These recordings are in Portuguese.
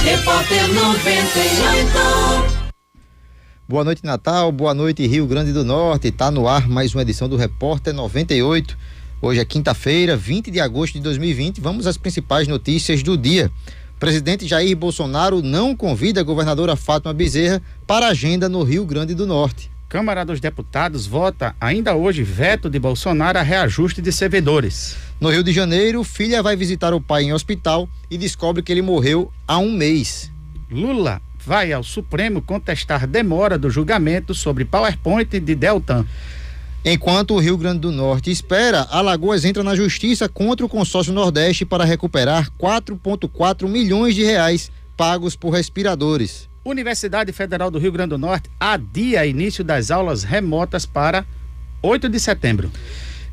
Repórter 98. Boa noite, Natal. Boa noite, Rio Grande do Norte. Tá no ar mais uma edição do Repórter 98. Hoje é quinta-feira, 20 de agosto de 2020. Vamos às principais notícias do dia. Presidente Jair Bolsonaro não convida a governadora Fátima Bezerra para a agenda no Rio Grande do Norte. Câmara dos Deputados vota ainda hoje veto de Bolsonaro a reajuste de servidores. No Rio de Janeiro, filha vai visitar o pai em hospital e descobre que ele morreu há um mês. Lula vai ao Supremo contestar demora do julgamento sobre PowerPoint de Deltan. Enquanto o Rio Grande do Norte espera, Alagoas entra na justiça contra o consórcio Nordeste para recuperar 4,4 milhões de reais pagos por respiradores. Universidade Federal do Rio Grande do Norte adia início das aulas remotas para 8 de setembro.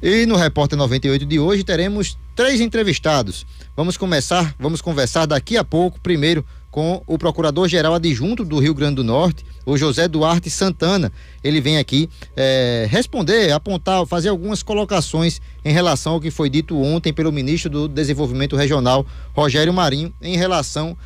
E no Repórter 98 de hoje teremos 3 entrevistados. Vamos conversar daqui a pouco, primeiro com o Procurador-Geral Adjunto do Rio Grande do Norte, o José Duarte Santana. Ele vem aqui responder, apontar, fazer algumas colocações em relação ao que foi dito ontem pelo ministro do Desenvolvimento Regional, Rogério Marinho, em relação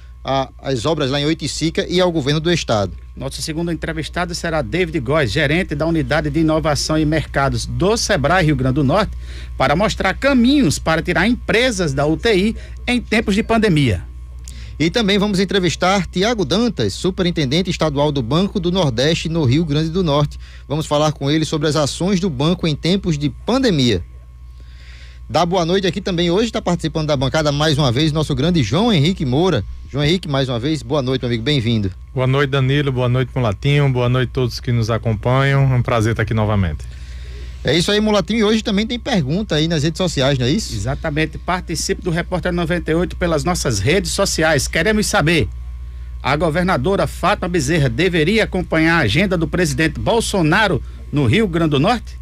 às obras lá em Oiticica e ao governo do estado. Nosso segundo entrevistado será David Góes, gerente da Unidade de Inovação e Mercados do Sebrae Rio Grande do Norte, para mostrar caminhos para tirar empresas da UTI em tempos de pandemia. E também vamos entrevistar Tiago Dantas, superintendente estadual do Banco do Nordeste no Rio Grande do Norte. Vamos falar com ele sobre as ações do banco em tempos de pandemia. Dá boa noite aqui também. Hoje está participando da bancada mais uma vez nosso grande João Henrique Moura. João Henrique, mais uma vez, boa noite, meu amigo, bem-vindo. Boa noite, Danilo, boa noite, Mulatinho, boa noite a todos que nos acompanham. É um prazer estar aqui novamente. É isso aí, Mulatinho, e hoje também tem pergunta aí nas redes sociais, não é isso? Exatamente, participe do Repórter 98 pelas nossas redes sociais. Queremos saber, a governadora Fátima Bezerra deveria acompanhar a agenda do presidente Bolsonaro no Rio Grande do Norte?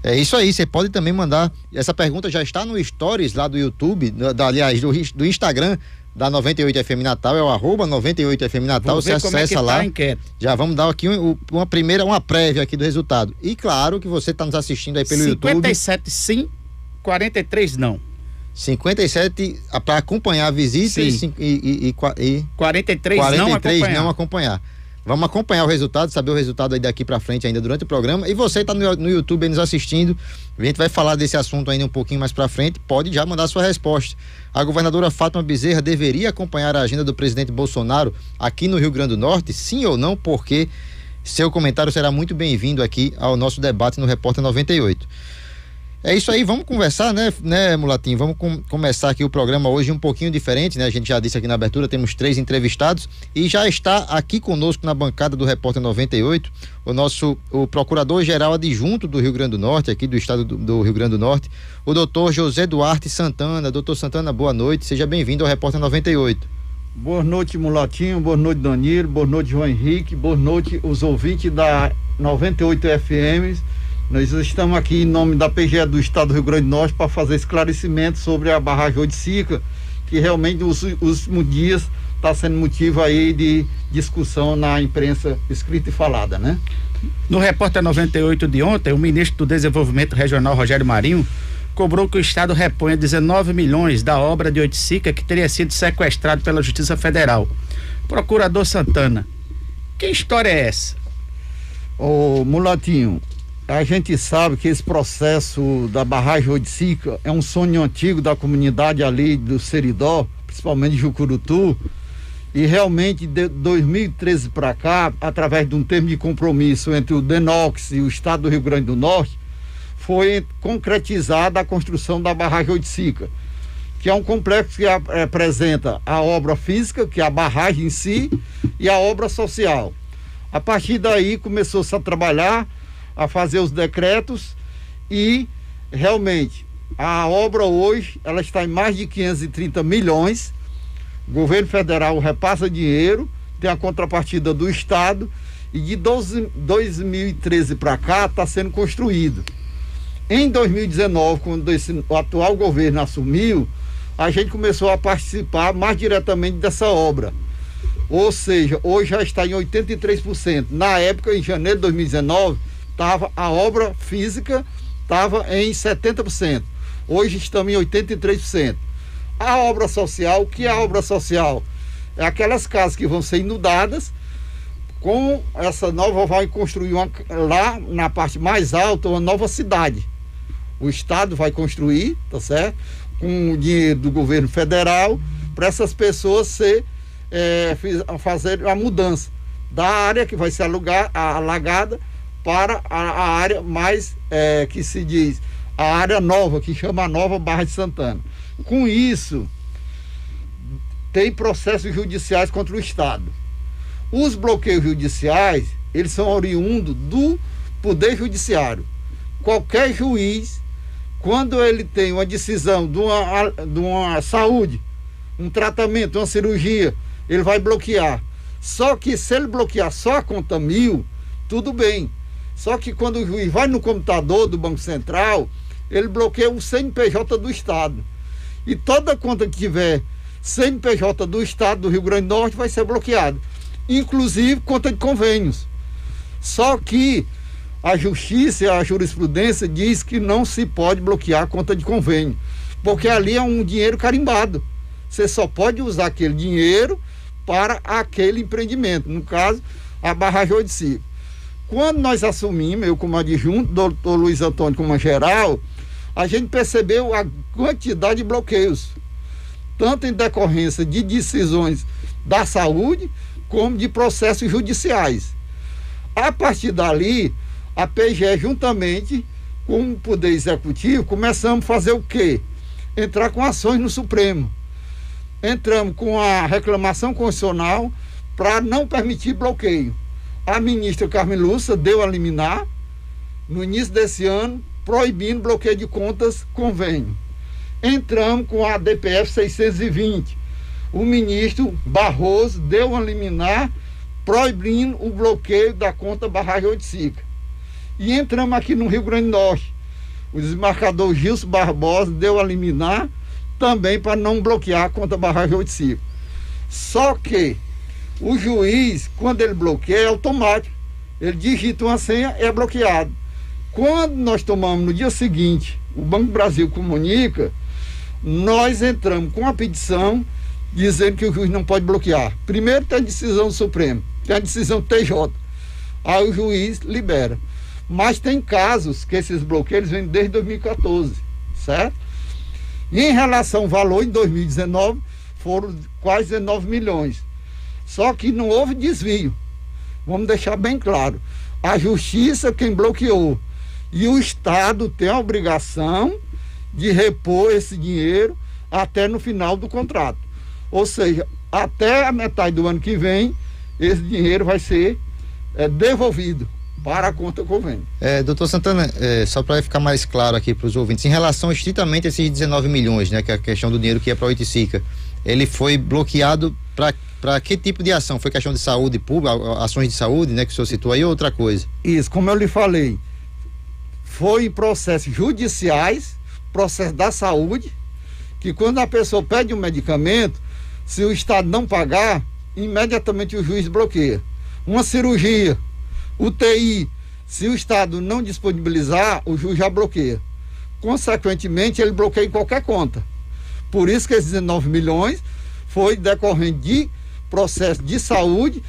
É isso aí, você pode também mandar, essa pergunta já está no Stories lá do YouTube, do Instagram da 98FM Natal, é o @98FM Natal, você acessa lá. Já vamos dar aqui uma prévia aqui do resultado. E claro que você está nos assistindo aí pelo 57 YouTube. 57 sim, 43 não. 57 para acompanhar a visita e 43 não acompanhar. Vamos acompanhar o resultado, saber o resultado aí daqui pra frente ainda durante o programa. E você tá no YouTube aí nos assistindo, a gente vai falar desse assunto ainda um pouquinho mais pra frente, pode já mandar sua resposta. A governadora Fátima Bezerra deveria acompanhar a agenda do presidente Bolsonaro aqui no Rio Grande do Norte, sim ou não? Porque seu comentário será muito bem-vindo aqui ao nosso debate no Repórter 98. É isso aí, vamos conversar, né, Mulatinho? Vamos começar aqui o programa hoje um pouquinho diferente, né? A gente já disse aqui na abertura, temos 3 entrevistados e já está aqui conosco na bancada do Repórter 98 o Procurador-Geral Adjunto do Rio Grande do Norte, aqui do estado do Rio Grande do Norte, o doutor José Duarte Santana. Doutor Santana, boa noite, seja bem-vindo ao Repórter 98. Boa noite, Mulatinho, boa noite, Danilo, boa noite, João Henrique, boa noite, os ouvintes da 98 FM. Nós estamos aqui em nome da PGE do Estado do Rio Grande do Norte para fazer esclarecimento sobre a barragem Oiticica, que realmente nos últimos dias está sendo motivo aí de discussão na imprensa escrita e falada, né? No Repórter 98 de ontem, o ministro do Desenvolvimento Regional, Rogério Marinho, cobrou que o Estado reponha 19 milhões da obra de Oiticica que teria sido sequestrado pela Justiça Federal. Procurador Santana, que história é essa? Ô, Mulatinho, a gente sabe que esse processo da barragem Oiticica é um sonho antigo da comunidade ali do Seridó, principalmente de Jucurutu, e realmente de 2013 para cá, através de um termo de compromisso entre o DENOX e o Estado do Rio Grande do Norte, foi concretizada a construção da barragem Oiticica, que é um complexo que apresenta a obra física, que é a barragem em si, e a obra social. A partir daí começou-se a trabalhar, a fazer os decretos e realmente a obra hoje ela está em mais de 530 milhões. O governo federal repassa dinheiro, tem a contrapartida do estado e de 2013 para cá está sendo construído. Em 2019, quando o atual governo assumiu, a gente começou a participar mais diretamente dessa obra. Ou seja, hoje já está em 83%. Na época, em janeiro de 2019, a obra física estava em 70%. Hoje estamos em 83%. A obra social, o que é a obra social? É aquelas casas que vão ser inundadas. Com essa nova vai construir lá na parte mais alta uma nova cidade. O Estado vai construir, tá certo? Com o dinheiro do governo federal, para essas pessoas fazer a mudança da área que vai ser alagada para a área mais, que se diz, a área nova, que chama a Nova Barra de Santana. Com isso, tem processos judiciais contra o Estado. Os bloqueios judiciais, eles são oriundos do Poder Judiciário. Qualquer juiz, quando ele tem uma decisão de uma saúde, um tratamento, uma cirurgia, ele vai bloquear. Só que se ele bloquear só a conta 1.000, tudo bem. Só que quando o juiz vai no computador do Banco Central, ele bloqueia o CNPJ do Estado. E toda conta que tiver CNPJ do Estado do Rio Grande do Norte vai ser bloqueada. Inclusive conta de convênios. Só que a justiça e a jurisprudência diz que não se pode bloquear a conta de convênio, porque ali é um dinheiro carimbado. Você só pode usar aquele dinheiro para aquele empreendimento, no caso, a barragem Oiticica. Quando nós assumimos, eu como adjunto, doutor Luiz Antônio como geral, a gente percebeu a quantidade de bloqueios, tanto em decorrência de decisões da saúde, como de processos judiciais. A partir dali, a PGE, juntamente com o Poder Executivo, começamos a fazer o quê? Entrar com ações no Supremo. Entramos com a reclamação constitucional para não permitir bloqueio. A ministra Carmen Lúcia deu a liminar no início desse ano, proibindo bloqueio de contas convênio. Entramos com a DPF 620. O ministro Barroso deu uma liminar proibindo o bloqueio da conta barragem Oiticica. E entramos aqui no Rio Grande do Norte. O desembargador Gilson Barbosa deu a liminar também para não bloquear a conta barragem Oiticica. Só que o juiz, quando ele bloqueia, é automático. Ele digita uma senha, é bloqueado. Quando nós tomamos no dia seguinte, o Banco do Brasil comunica, nós entramos com a petição dizendo que o juiz não pode bloquear. Primeiro tem a decisão do Supremo, tem a decisão do TJ. Aí o juiz libera. Mas tem casos que esses bloqueios vêm desde 2014, certo? E em relação ao valor, em 2019, foram quase 19 milhões. Só que não houve desvio. Vamos deixar bem claro. A justiça quem bloqueou. E o Estado tem a obrigação de repor esse dinheiro até no final do contrato. Ou seja, até a metade do ano que vem, esse dinheiro vai ser devolvido para a conta convênio. Doutor Santana, só para ficar mais claro aqui para os ouvintes, em relação estritamente a esses 19 milhões, né, que é a questão do dinheiro que é para a Oiticica, ele foi bloqueado para que tipo de ação? Foi questão de saúde pública, ações de saúde, né, que o senhor citou aí, ou outra coisa? Isso, como eu lhe falei, foi em processos judiciais, processo da saúde, que quando a pessoa pede um medicamento, se o Estado não pagar, imediatamente o juiz bloqueia. Uma cirurgia, UTI, se o Estado não disponibilizar, o juiz já bloqueia. Consequentemente, ele bloqueia em qualquer conta. Por isso que esses 19 milhões foi decorrente de processo de saúde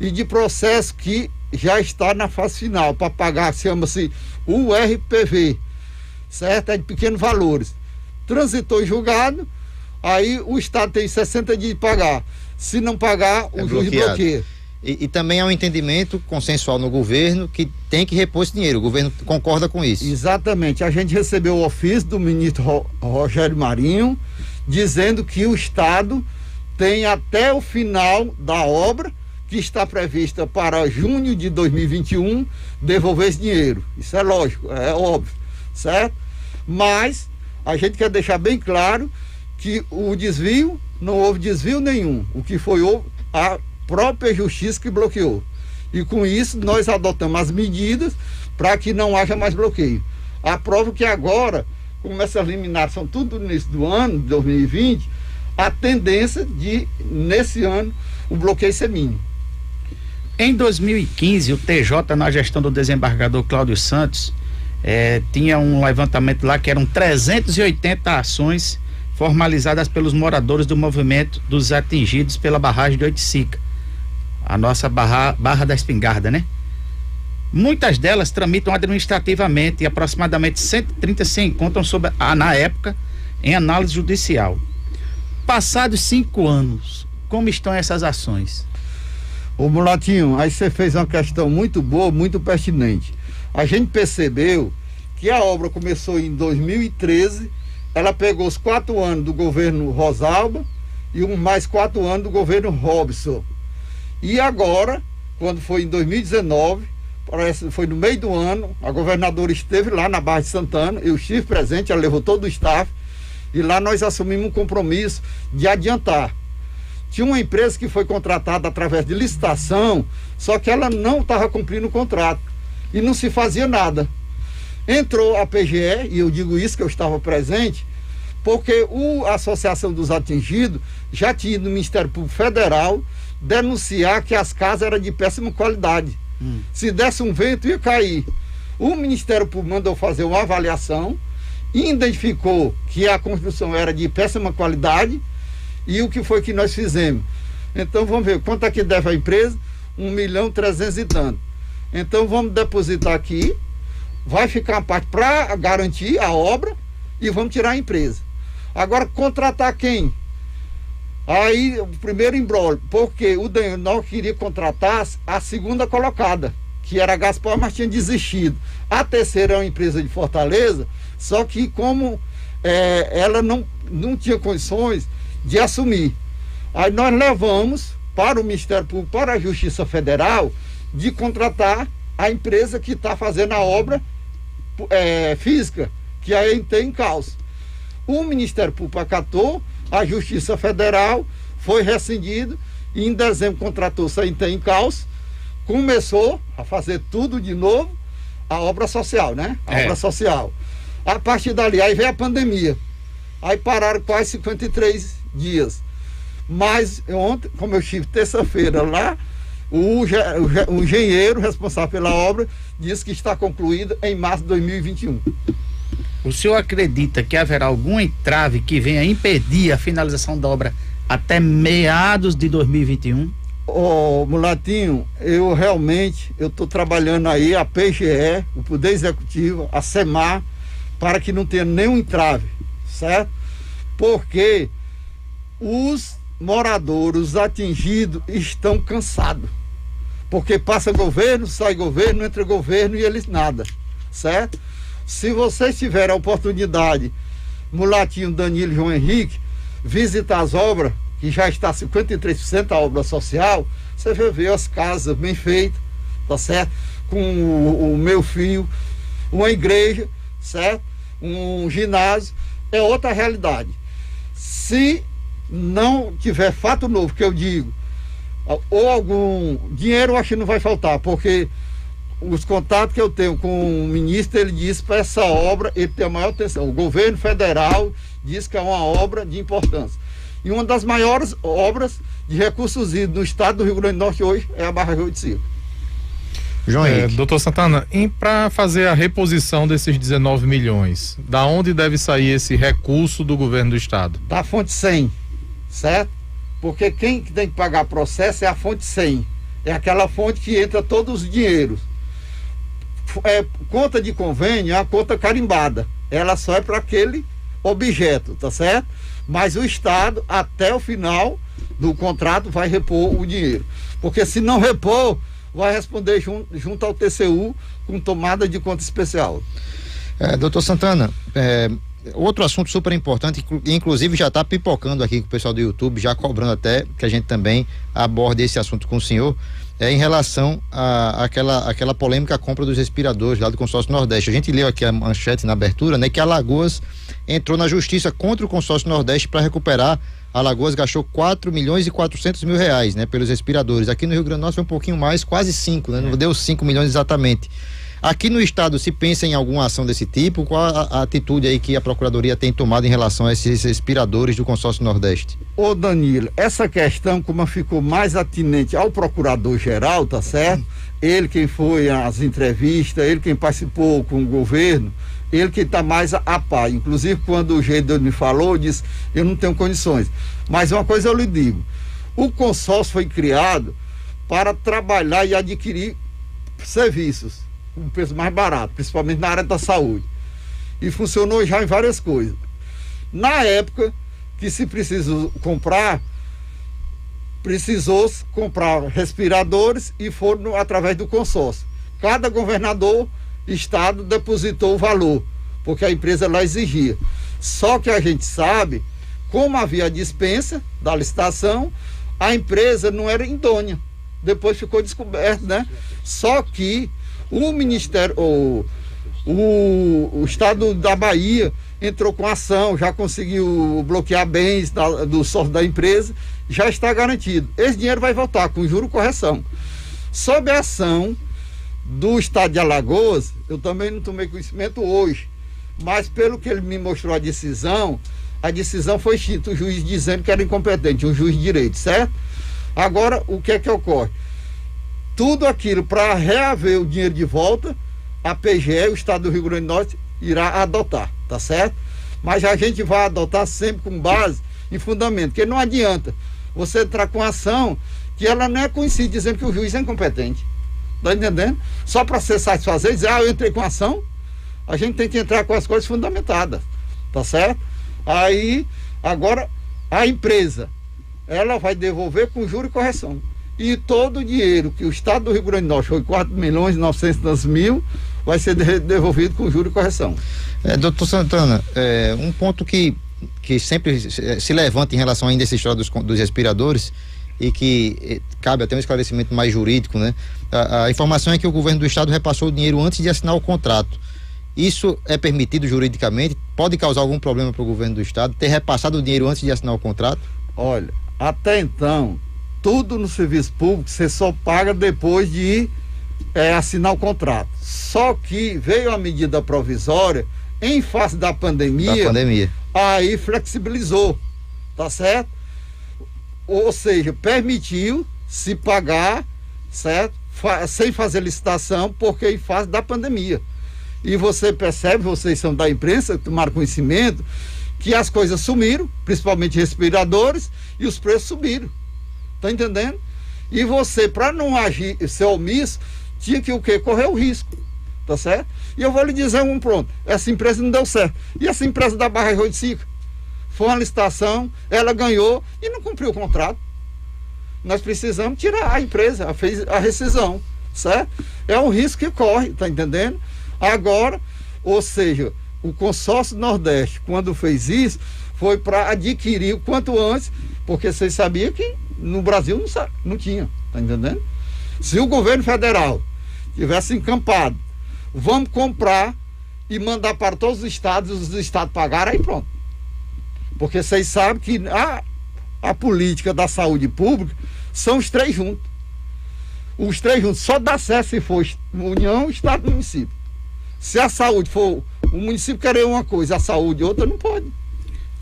e de processo que já está na fase final, para pagar, chama-se URPV, certo? É de pequenos valores. Transitou em julgado, aí o Estado tem 60 dias de pagar. Se não pagar, o juiz bloqueia. E também há um entendimento consensual no governo que tem que repor esse dinheiro. O governo concorda com isso. Exatamente. A gente recebeu o ofício do ministro Rogério Marinho dizendo que o Estado tem até o final da obra, que está prevista para junho de 2021, devolver esse dinheiro. Isso é lógico, é óbvio, certo? Mas a gente quer deixar bem claro que o desvio, não houve desvio nenhum. O que foi a própria justiça que bloqueou. E com isso nós adotamos as medidas para que não haja mais bloqueio. A prova que agora, como essas liminares são tudo no início do ano, de 2020, a tendência de, nesse ano, o bloqueio ser mínimo. Em 2015, o TJ, na gestão do desembargador Cláudio Santos, tinha um levantamento lá que eram 380 ações formalizadas pelos moradores do movimento dos atingidos pela barragem de Oiticica, a nossa Barra da Espingarda, né? Muitas delas tramitam administrativamente e aproximadamente 130 se encontram na época em análise judicial. Passados 5 anos, como estão essas ações? Ô Mulatinho, aí você fez uma questão muito boa, muito pertinente. A gente percebeu que a obra começou em 2013, ela pegou os 4 anos do governo Rosalba e mais 4 anos do governo Robson. E agora, quando foi em 2019, parece que foi no meio do ano, a governadora esteve lá na Barra de Santana, eu estive presente, ela levou todo o staff, e lá nós assumimos um compromisso de adiantar. Tinha uma empresa que foi contratada através de licitação, só que ela não estava cumprindo o contrato e não se fazia nada. Entrou a PGE, e eu digo isso que eu estava presente, porque a Associação dos Atingidos já tinha ido no Ministério Público Federal denunciar que as casas eram de péssima qualidade. Se desse um vento ia cair. O Ministério Público mandou fazer uma avaliação, identificou que a construção era de péssima qualidade. E o que foi que nós fizemos? Então vamos ver quanto é que deve a empresa? 1.300.000 e tanto. Então vamos depositar aqui, vai ficar uma parte para garantir a obra e vamos tirar a empresa. Agora contratar quem? Aí o primeiro embrólio, porque o Denil queria contratar a segunda colocada, que era a Gaspar, mas tinha desistido. A terceira é uma empresa de Fortaleza, só que como ela não tinha condições de assumir. Aí nós levamos para o Ministério Público, para a Justiça Federal, de contratar a empresa que está fazendo a obra física, que aí tem em causa. O Ministério Público acatou, a Justiça Federal foi rescindido e em dezembro contratou-se a Intem em causa, começou a fazer tudo de novo, a obra social, né? A obra social. A partir dali, aí veio a pandemia. Aí pararam quase 53 dias. Mas ontem, como eu estive terça-feira lá, o engenheiro responsável pela obra disse que está concluída em março de 2021. O senhor acredita que haverá algum entrave que venha impedir a finalização da obra até meados de 2021? Ô Mulatinho, eu estou trabalhando aí, a PGE, o Poder Executivo, a SEMAR, para que não tenha nenhum entrave, certo? Porque os moradores, os atingidos, estão cansados. Porque passa governo, sai governo, entra governo e eles nada, certo? Se vocês tiverem a oportunidade, Mulatinho, Danilo e João Henrique, visitar as obras, que já está 53% a obra social, você vai ver as casas bem feitas, tá certo? Com o meu filho, uma igreja, certo? Um ginásio, é outra realidade. Se não tiver fato novo, que eu digo, ou algum dinheiro, eu acho que não vai faltar, porque os contatos que eu tenho com o ministro, ele disse para essa obra, ele tem a maior atenção. O governo federal diz que é uma obra de importância. E uma das maiores obras de recursos hídricos no estado do Rio Grande do Norte hoje é a Barra de Oiticica. João Henrique. Doutor Santana, para fazer a reposição desses 19 milhões, da onde deve sair esse recurso do governo do estado? Da fonte 100, certo? Porque quem tem que pagar processo é a fonte 100. É aquela fonte que entra todos os dinheiros. Conta de convênio é a conta carimbada. Ela só é para aquele objeto, tá certo? Mas o estado, até o final do contrato, vai repor o dinheiro. Porque se não repor, vai responder junto ao TCU com tomada de conta especial. Doutor Santana, outro assunto super importante, inclusive já está pipocando aqui com o pessoal do YouTube, já cobrando até que a gente também aborde esse assunto com o senhor, em relação àquela polêmica compra dos respiradores lá do Consórcio Nordeste. A gente leu aqui a manchete na abertura, né, que a Alagoas entrou na justiça contra o Consórcio Nordeste para recuperar. A Alagoas gastou 4.400.000 reais, né, pelos respiradores. Aqui no Rio Grande do Norte foi um pouquinho mais, quase 5, né, não deu 5 milhões exatamente. Aqui no estado se pensa em alguma ação desse tipo? Qual a atitude aí que a Procuradoria tem tomado em relação a esses respiradores do Consórcio Nordeste? Ô Danilo, essa questão, como ficou mais atinente ao Procurador-Geral, tá certo? Ele quem foi às entrevistas, ele quem participou com o governo, ele que está mais a par. Inclusive, quando o G2 me falou, disse, eu não tenho condições. Mas uma coisa eu lhe digo, o consórcio foi criado para trabalhar e adquirir serviços com um preço mais barato, principalmente na área da saúde. E funcionou já em várias coisas. Na época que se precisou comprar respiradores e foram através do consórcio. Cada governador, estado, depositou o valor, porque a empresa lá exigia. Só que a gente sabe, como havia a dispensa da licitação, a empresa não era idônea. Depois ficou descoberto, né? Só que o Ministério, o Estado da Bahia entrou com ação, já conseguiu bloquear bens do sócio da empresa, já está garantido. Esse dinheiro vai voltar com juro e correção. Sob a ação do Estado de Alagoas, eu também não tomei conhecimento hoje, mas pelo que ele me mostrou a decisão foi extinta, o juiz dizendo que era incompetente, um juiz de direito, certo? Agora, o que é que ocorre? Tudo aquilo para reaver o dinheiro de volta, a PGE, o Estado do Rio Grande do Norte, irá adotar, tá certo? Mas a gente vai adotar sempre com base em fundamento, porque não adianta você entrar com ação que ela não é conhecida, dizendo que o juiz é incompetente. Tá entendendo? Só para você satisfazer e dizer, eu entrei com ação, a gente tem que entrar com as coisas fundamentadas, tá certo? Aí, agora, a empresa, ela vai devolver com juro e correção. E todo o dinheiro que o Estado do Rio Grande do Norte foi 4.900.000, vai ser devolvido com juro e correção. Doutor Santana, um ponto que sempre se levanta em relação ainda a essa história dos respiradores, e que cabe até um esclarecimento mais jurídico, né? A informação é que o governo do estado repassou o dinheiro antes de assinar o contrato. Isso é permitido juridicamente? Pode causar algum problema para o governo do estado ter repassado o dinheiro antes de assinar o contrato? Olha, até então, tudo no serviço público você só paga depois de assinar o contrato. Só que veio a medida provisória em face da pandemia. Aí flexibilizou, tá certo? Ou seja, permitiu se pagar, certo? Sem fazer licitação, porque em face da pandemia. E você percebe, vocês são da imprensa, tomaram conhecimento, que as coisas sumiram, principalmente respiradores, e os preços subiram. Tá entendendo? E você, para não agir, ser omisso, tinha que o quê? Correr o risco. Tá certo? E eu vou lhe dizer pronto, essa empresa não deu certo. E essa empresa da Barra de Sica? Foi uma licitação, ela ganhou e não cumpriu o contrato. Nós precisamos tirar a empresa, fez a rescisão, certo? É um risco que corre, tá entendendo? Agora, ou seja, o consórcio Nordeste, quando fez isso, foi para adquirir o quanto antes, porque vocês sabiam que no Brasil não tinha, tá entendendo? Se o governo federal tivesse encampado, vamos comprar e mandar para todos os estados pagaram, aí pronto. Porque vocês sabem que a política da saúde pública são os três juntos. Os três juntos só dá certo se for União, Estado e município. Se a saúde for, o município querer uma coisa, a saúde outra, não pode.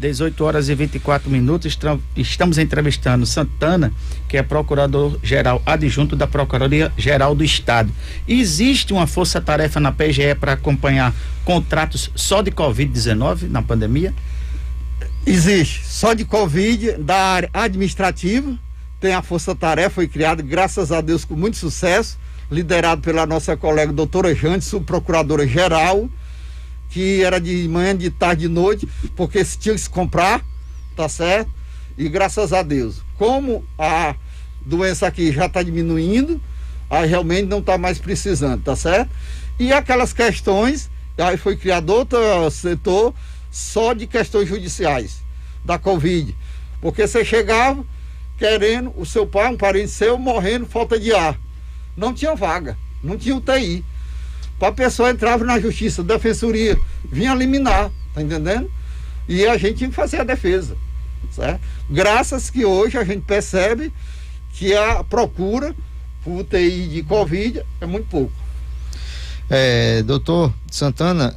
18h24, estamos entrevistando Santana, que é procurador-geral adjunto da Procuradoria-Geral do Estado. Existe uma força-tarefa na PGE para acompanhar contratos só de Covid-19 na pandemia? Existe, só de Covid, da área administrativa, tem a força-tarefa, foi criada, graças a Deus, com muito sucesso, liderado pela nossa colega doutora Jane, subprocuradora-geral, que era de manhã, de tarde, de noite, porque se tinha que se comprar, tá certo? E graças a Deus, como a doença aqui já está diminuindo, aí realmente não está mais precisando, tá certo? E aquelas questões, aí foi criado outro setor só de questões judiciais da Covid, porque você chegava querendo o seu pai, um parente seu, morrendo, falta de ar, não tinha vaga, não tinha UTI, para a pessoa entrava na justiça, defensoria, vinha liminar, tá entendendo? E a gente tinha que fazer a defesa, certo? Graças que hoje a gente percebe que a procura por UTI de Covid é muito pouco. Doutor Santana,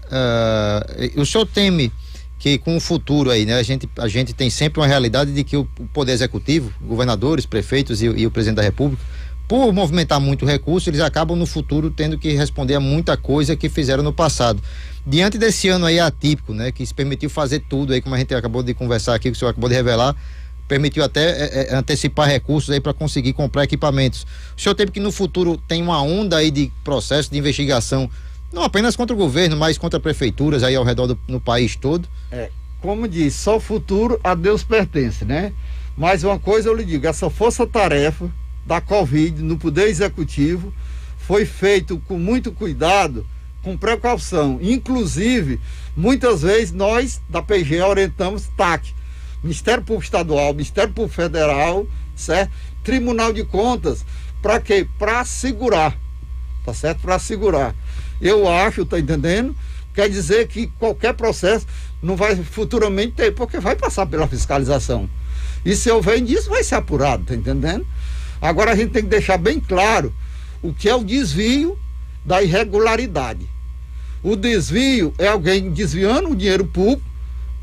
o senhor teme que com o futuro aí, né, a gente tem sempre uma realidade de que o Poder Executivo, governadores, prefeitos e o Presidente da República por movimentar muito recurso, eles acabam no futuro tendo que responder a muita coisa que fizeram no passado. Diante desse ano aí atípico, né, que se permitiu fazer tudo aí, como a gente acabou de conversar aqui, que o senhor acabou de revelar, permitiu até antecipar recursos aí para conseguir comprar equipamentos. O senhor teve que no futuro tem uma onda aí de processo de investigação, não apenas contra o governo, mas contra prefeituras aí ao redor no país todo? Como diz, só o futuro a Deus pertence, né? Mas uma coisa eu lhe digo, essa força-tarefa da Covid no Poder Executivo foi feito com muito cuidado, com precaução. Inclusive, muitas vezes nós da PGE orientamos TAC, Ministério Público Estadual, Ministério Público Federal, certo? Tribunal de Contas, para quê? Para segurar, tá certo? Para segurar. Eu acho, tá entendendo? Quer dizer que qualquer processo não vai futuramente ter, porque vai passar pela fiscalização. E se houver disso, vai ser apurado, tá entendendo? Agora a gente tem que deixar bem claro o que é o desvio da irregularidade. O desvio é alguém desviando o dinheiro público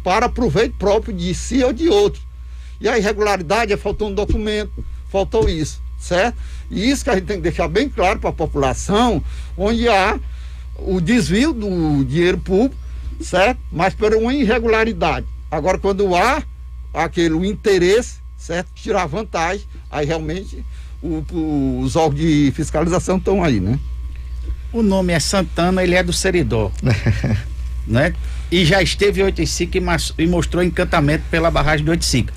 para proveito próprio de si ou de outro. E a irregularidade é faltou um documento, faltou isso, certo? E isso que a gente tem que deixar bem claro para a população, onde há o desvio do dinheiro público, certo? Mas por uma irregularidade. Agora, quando há o interesse, certo? Tirar vantagem, aí realmente os órgãos de fiscalização estão aí, né? O nome é Santana, ele é do Seridó, né? E já esteve em Oiticica e mostrou encantamento pela barragem de Oiticica.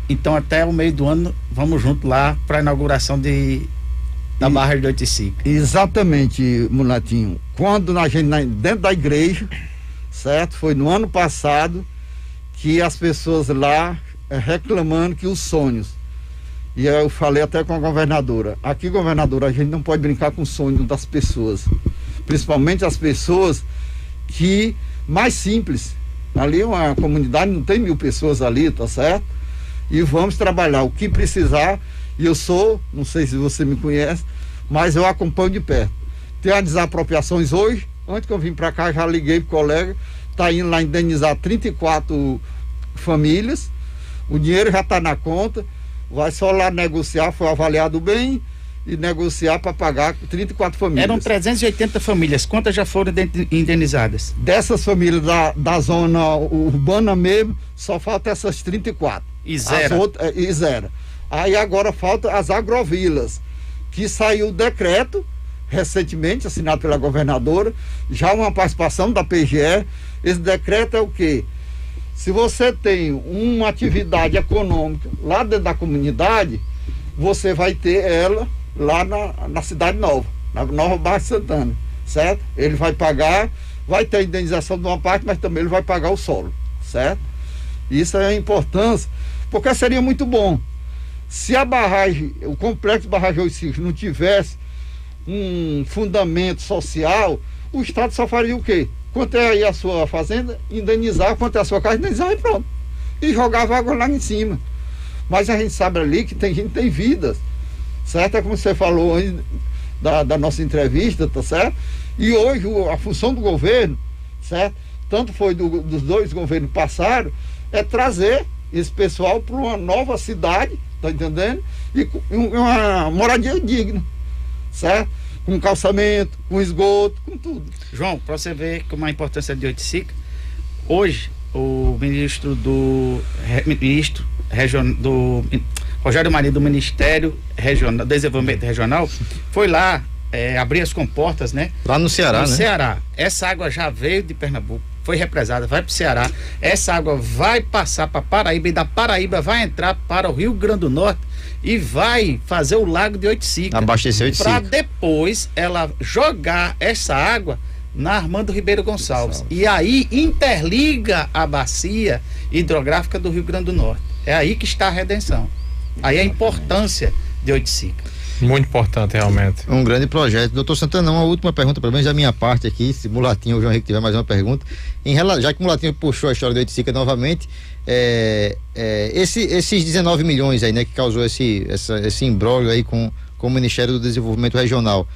Então até o meio do ano vamos junto lá para a inauguração da barragem de Oiticica. Exatamente, Mulatinho. Quando a gente dentro da igreja, certo? Foi no ano passado que as pessoas lá reclamando que os sonhos, e eu falei até com a governadora, aqui, governadora, a gente não pode brincar com o sonho das pessoas, principalmente as pessoas que mais simples, ali uma comunidade, não tem 1000 pessoas ali, tá certo? E vamos trabalhar o que precisar. E eu não sei se você me conhece, mas eu acompanho de perto. Tem as desapropriações hoje, antes que eu vim para cá, já liguei pro colega, tá indo lá indenizar 34 famílias, o dinheiro já está na conta, vai só lá negociar, foi avaliado bem, e negociar para pagar 34 famílias. Eram 380 famílias, quantas já foram indenizadas? Dessas famílias da zona urbana mesmo, só falta essas 34. E zero. E zero. Aí agora falta as agrovilas, que saiu o decreto recentemente, assinado pela governadora, já uma participação da PGE. Esse decreto é o quê? Se você tem uma atividade econômica lá dentro da comunidade, você vai ter ela lá na Cidade Nova, na Nova Barra de Santana, certo? Ele vai pagar, vai ter a indenização de uma parte, mas também ele vai pagar o solo, certo? Isso é a importância, porque seria muito bom se a barragem, o complexo barragem Oiticica não tivesse um fundamento social, o Estado só faria o quê? Quanto é aí a sua fazenda, indenizar, quanto é a sua casa, indenizar e pronto. E jogava água lá em cima. Mas a gente sabe ali que tem gente que tem vidas, certo? É como você falou antes da nossa entrevista, tá certo? E hoje a função do governo, certo? Tanto foi dos dois governos passaram, é trazer esse pessoal para uma nova cidade, tá entendendo? E uma moradia digna, certo? Com calçamento, com esgoto, com tudo. João, para você ver como a importância de Oiticica, hoje o ministro Rogério Marinho, do Ministério Regional, Desenvolvimento Regional, foi lá abrir as comportas, né? Lá no Ceará, né? No Ceará. Essa água já veio de Pernambuco, foi represada, vai para o Ceará. Essa água vai passar para Paraíba e da Paraíba vai entrar para o Rio Grande do Norte e vai fazer o lago de Oiticica. Abastecer Oiticica. Para depois ela jogar essa água na Armando Ribeiro Gonçalves. E aí interliga a bacia hidrográfica do Rio Grande do Norte. É aí que está a redenção. Aí a importância de Oiticica. Muito importante, realmente. Um grande projeto. Doutor Santana, uma última pergunta, pelo menos da minha parte aqui, se Mulatinho ou João Henrique tiver mais uma pergunta. Já que o Mulatinho puxou a história do Oiticica novamente, esses 19 milhões aí, né, que causou esse imbróglio aí com o Ministério do Desenvolvimento Regional,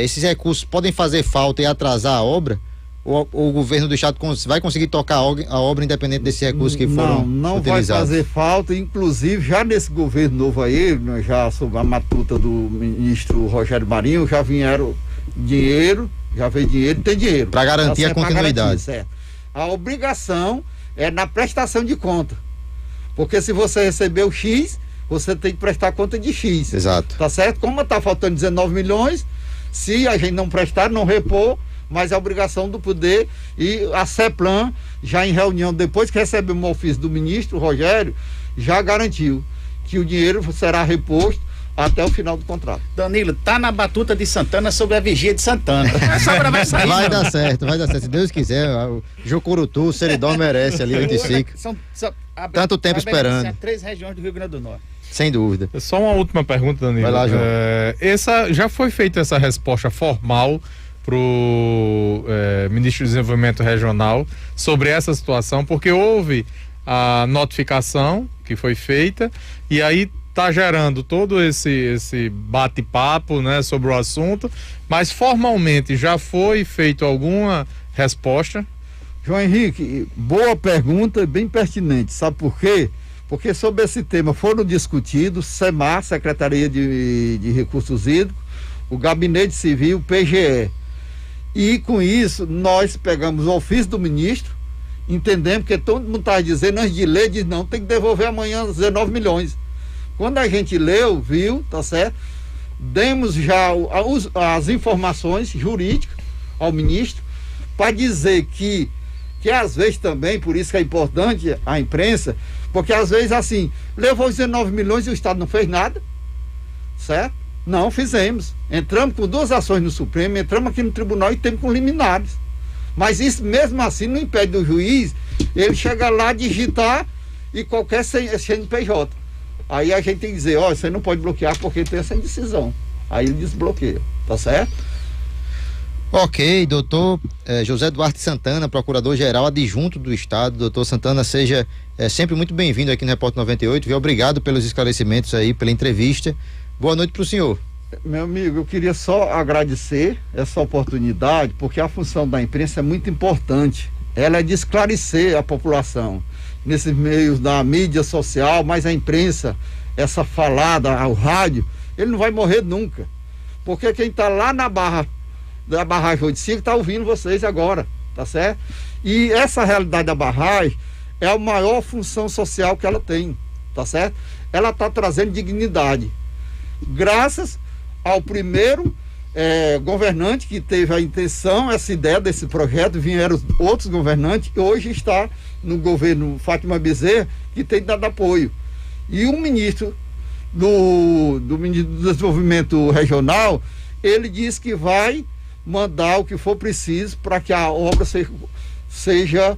esses recursos podem fazer falta e atrasar a obra? o governo do estado vai conseguir tocar a obra independente desses recursos que foram não utilizados? Vai fazer falta, inclusive já nesse governo novo aí, já sob a matuta do ministro Rogério Marinho, já vieram dinheiro, já veio dinheiro, tem dinheiro. Para garantir a continuidade. Certo. A obrigação é na prestação de conta, porque se você recebeu X, você tem que prestar conta de X. Exato. Tá certo? Como está faltando 19 milhões, se a gente não prestar, não repor, mas a obrigação do poder, e a CEPLAN, já em reunião, depois que recebeu o ofício do ministro Rogério, já garantiu que o dinheiro será reposto até o final do contrato. Danilo, tá na batuta de Santana sobre a vigia de Santana. Essa obra vai sair. Vai dar certo. Se Deus quiser, o Jucurutu, o Seridó merece ali, o Oiticica. Tanto tempo esperando. 3 regiões do Rio Grande do Norte. Sem dúvida. Só uma última pergunta, Danilo. Vai lá, João. Já foi feita essa resposta formal para o ministro do Desenvolvimento Regional sobre essa situação, porque houve a notificação que foi feita e aí está gerando todo esse bate-papo, né, sobre o assunto, mas formalmente já foi feito alguma resposta? João Henrique, boa pergunta, bem pertinente. Sabe por quê? Porque sobre esse tema foram discutidos SEMAR, Secretaria de Recursos Hídricos, o Gabinete Civil, o PGE. E com isso, nós pegamos o ofício do ministro, entendemos que todo mundo estava dizendo, antes de ler, diz não, tem que devolver amanhã 19 milhões. Quando a gente leu, viu, tá certo? Demos já as informações jurídicas ao ministro para dizer que às vezes também, por isso que é importante a imprensa, porque às vezes assim, levou 19 milhões e o Estado não fez nada, certo? Não fizemos. Entramos com 2 ações no Supremo, entramos aqui no tribunal e temos com liminares. Mas isso mesmo assim não impede do juiz ele chegar lá, digitar e qualquer CNPJ. Aí a gente tem que dizer, ó, você não pode bloquear porque tem essa indecisão. Aí ele desbloqueia, tá certo? Ok, doutor José Duarte Santana, procurador-geral adjunto do Estado. Doutor Santana, seja sempre muito bem-vindo aqui no Repórter 98, viu? Obrigado pelos esclarecimentos aí, pela entrevista. Boa noite para o senhor. Meu amigo, eu queria só agradecer essa oportunidade, porque a função da imprensa é muito importante. Ela é de esclarecer a população nesses meios da mídia social, mas a imprensa, essa falada ao rádio, ele não vai morrer nunca. Porque quem está lá na barra da barragem Oiticica está ouvindo vocês agora, tá certo? E essa realidade da barragem é a maior função social que ela tem, tá certo? Ela está trazendo dignidade. Graças ao primeiro governante que teve a intenção, essa ideia desse projeto, vieram outros governantes, que hoje está no governo Fátima Bezerra, que tem dado apoio. E o ministro do Desenvolvimento Regional, ele diz que vai mandar o que for preciso para que a obra seja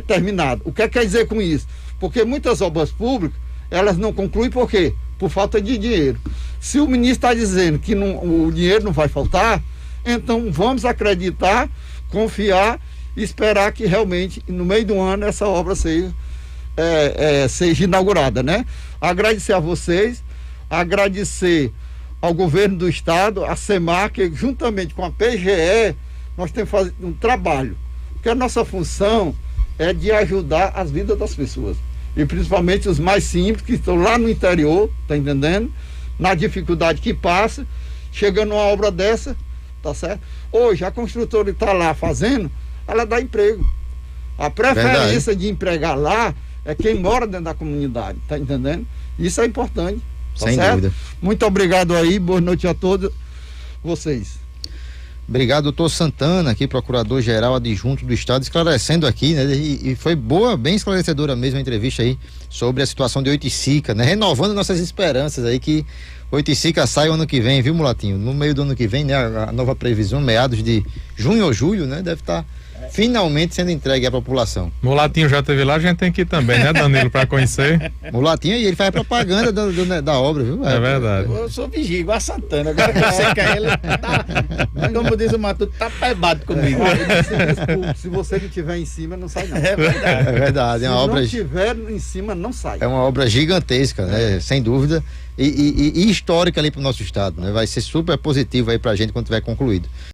terminada. O que quer dizer com isso? Porque muitas obras públicas, elas não concluem por quê? Por falta de dinheiro. Se o ministro está dizendo que o dinheiro não vai faltar, então vamos acreditar, confiar e esperar que realmente no meio do ano essa obra seja inaugurada, né? Agradecer a vocês, agradecer ao governo do estado, a SEMAR, que juntamente com a PGE nós temos que fazer um trabalho, porque a nossa função é de ajudar as vidas das pessoas, e principalmente os mais simples, que estão lá no interior, tá entendendo? Na dificuldade que passa, chegando uma obra dessa, tá certo? Hoje a construtora está lá fazendo, ela dá emprego. A preferência de empregar lá é quem mora dentro da comunidade, tá entendendo? Isso é importante, tá sem certo? dúvida. Muito obrigado aí, boa noite a todos vocês. Obrigado, doutor Santana, aqui, procurador-geral adjunto do Estado, esclarecendo aqui, né? E foi boa, bem esclarecedora mesmo a entrevista aí sobre a situação de Oiticica, né? Renovando nossas esperanças aí que Oiticica sai o ano que vem, viu, Mulatinho? No meio do ano que vem, né? A nova previsão, meados de junho ou julho, né? Deve estar finalmente sendo entregue à população. Mulatinho já esteve lá, a gente tem que ir também, né, Danilo, para conhecer. Mulatinho, e ele faz propaganda da obra, viu? É verdade. Eu sou vigia, igual a Santana. Agora que eu sei que é ele, como diz o Matuto, tá pebado comigo. Se você não estiver em cima, não sai não. É verdade. É verdade. Se não estiver em cima, não sai. É uma obra gigantesca, né? Sem dúvida. E histórica ali para o nosso estado, né? Vai ser super positivo aí para a gente quando tiver concluído.